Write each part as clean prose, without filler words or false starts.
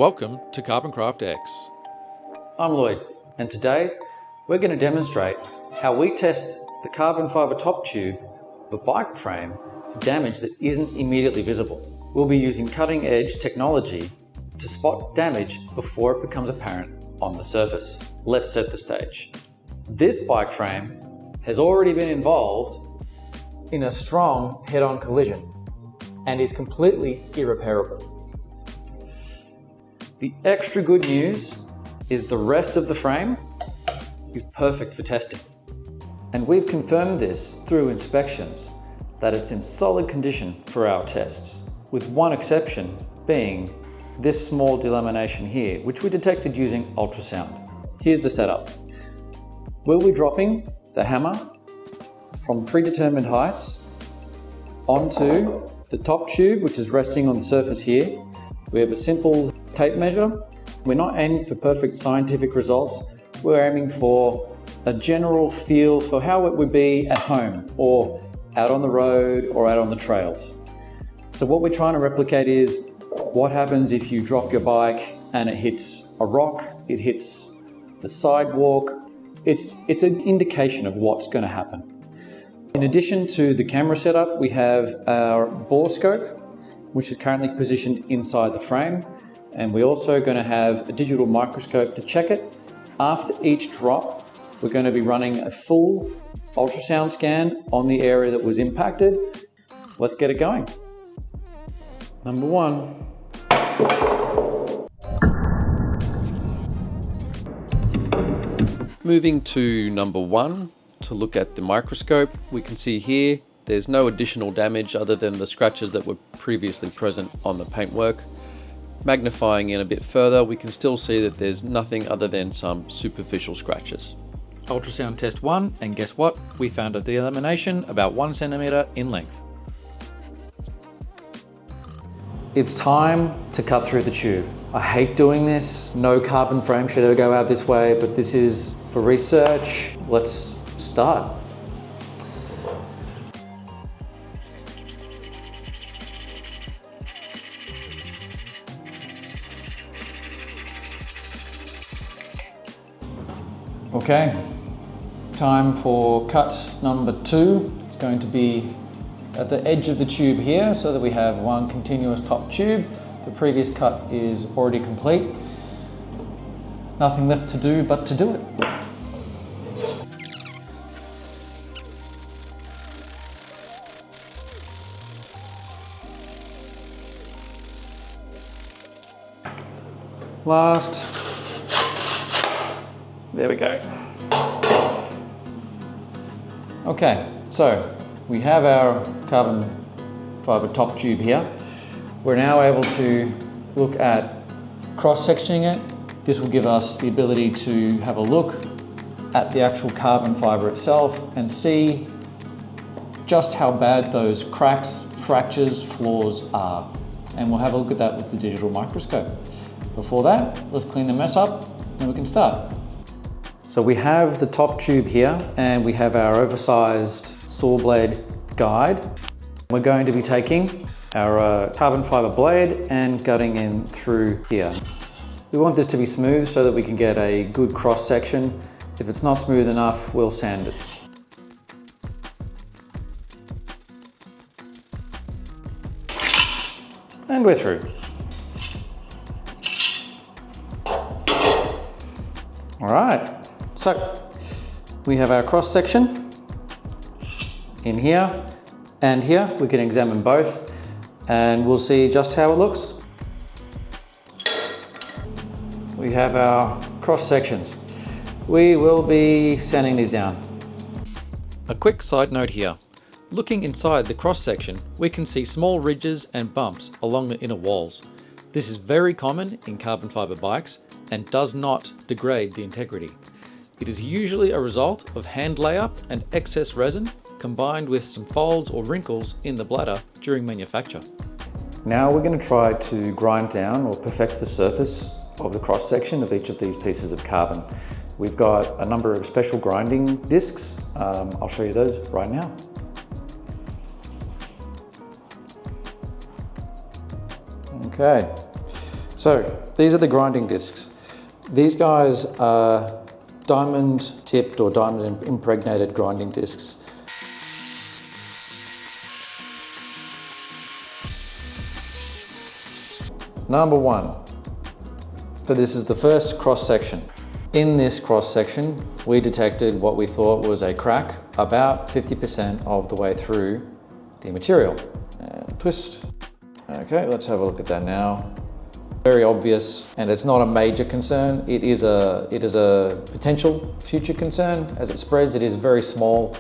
Welcome to CarbonCraft X. I'm Lloyd, and today we're going to demonstrate how we test the carbon fibre top tube of a bike frame for damage that isn't immediately visible. We'll be using cutting-edge technology to spot damage before it becomes apparent on the surface. Let's set the stage. This bike frame has already been involved in a strong head-on collision and is completely irreparable. The extra good news is the rest of the frame is perfect for testing. And we've confirmed this through inspections that it's in solid condition for our tests, with one exception being this small delamination here, which we detected using ultrasound. Here's the setup. We'll be dropping the hammer from predetermined heights onto the top tube, which is resting on the surface here. We have a simple tape measure. We're not aiming for perfect scientific results. We're aiming for a general feel for how it would be at home or out on the road or out on the trails. So what we're trying to replicate is what happens if you drop your bike and it hits a rock, it hits the sidewalk. It's an indication of what's going to happen. In addition to the camera setup, we have our borescope, which is currently positioned inside the frame. And we're also going to have a digital microscope to check it. After each drop, we're going to be running a full ultrasound scan on the area that was impacted. Let's get it going. Number one. Moving to number one to look at the microscope, we can see here there's no additional damage other than the scratches that were previously present on the paintwork. Magnifying in a bit further, we can still see that there's nothing other than some superficial scratches. Ultrasound test 1, and guess what? We found a delamination about 1 centimeter in length. It's time to cut through the tube. I hate doing this. No carbon frame should ever go out this way, but this is for research. Let's start. Okay, time for cut number 2. It's going to be at the edge of the tube here so that we have one continuous top tube. The previous cut is already complete. Nothing left to do but to do it. Last. There we go. Okay, so we have our carbon fibre top tube here. We're now able to look at cross-sectioning it. This will give us the ability to have a look at the actual carbon fibre itself and see just how bad those cracks, fractures, flaws are. And we'll have a look at that with the digital microscope. Before that, let's clean the mess up and we can start. So we have the top tube here and we have our oversized saw blade guide. We're going to be taking our carbon fibre blade and cutting in through here. We want this to be smooth so that we can get a good cross section. If it's not smooth enough, we'll sand it. And we're through. All right. So we have our cross section in here and here. We can examine both and we'll see just how it looks. We have our cross sections. We will be sanding these down. A quick side note here. Looking inside the cross section, we can see small ridges and bumps along the inner walls. This is very common in carbon fibre bikes and does not degrade the integrity. It is usually a result of hand layup and excess resin combined with some folds or wrinkles in the bladder during manufacture. Now we're going to try to grind down or perfect the surface of the cross section of each of these pieces of carbon. We've got a number of special grinding discs. I'll show you those right now. Okay, So these are the grinding discs. These guys are diamond tipped or diamond impregnated grinding discs. Number one. So this is the first cross section. In this cross section, we detected what we thought was a crack about 50% of the way through the material. And twist. Okay, let's have a look at that now. Very obvious, and it's not a major concern. It is a potential future concern. As it spreads, it is very small.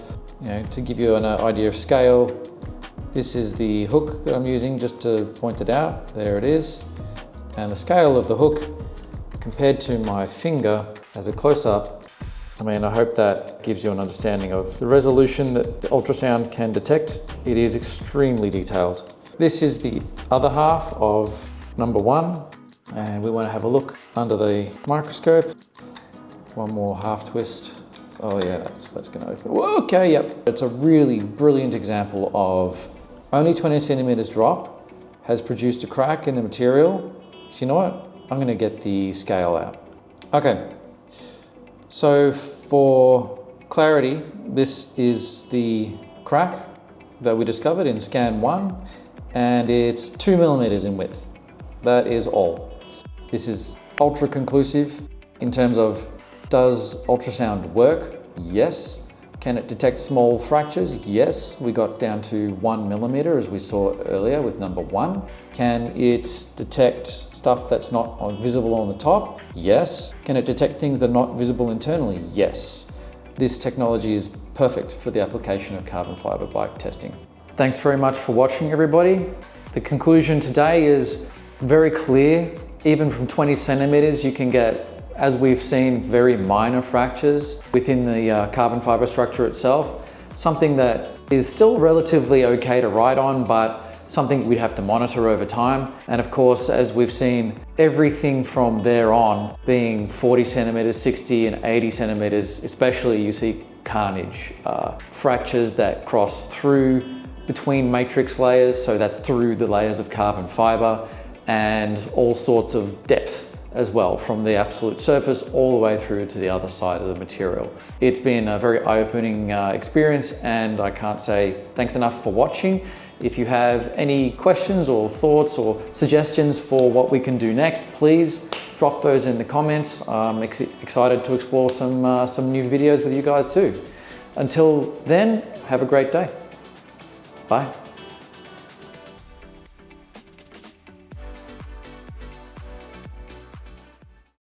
To give you an idea of scale, this is the hook that I'm using just to point it out. There it is. And the scale of the hook compared to my finger as a close-up, I hope that gives you an understanding of the resolution that the ultrasound can detect. It is extremely detailed. This is the other half of number one, and we want to have a look under the microscope. One more half twist. Oh yeah, that's going to open. Okay, yep. It's a really brilliant example of only 20 centimeters drop has produced a crack in the material. So you know what? I'm going to get the scale out. Okay, so for clarity, this is the crack that we discovered in scan 1, and it's 2 millimeters in width. That is all. This is ultra conclusive in terms of, does ultrasound work? Yes. Can it detect small fractures? Yes. We got down to 1 millimeter as we saw earlier with number 1. Can it detect stuff that's not visible on the top? Yes. Can it detect things that are not visible internally? Yes. This technology is perfect for the application of carbon fiber bike testing. Thanks very much for watching, everybody. The conclusion today is very clear. Even from 20 centimeters, you can get, as we've seen, very minor fractures within the carbon fiber structure itself. Something that is still relatively okay to write on, but something we'd have to monitor over time. And of course, as we've seen, everything from there on being 40 centimeters, 60 and 80 centimeters, especially you see carnage, fractures that cross through between matrix layers, so that's through the layers of carbon fiber, and all sorts of depth as well, from the absolute surface all the way through to the other side of the material. It's been a very eye-opening experience, and I can't say thanks enough for watching. If you have any questions or thoughts or suggestions for what we can do next, please drop those in the comments. I'm excited to explore some new videos with you guys too. Until then, have a great day. Bye.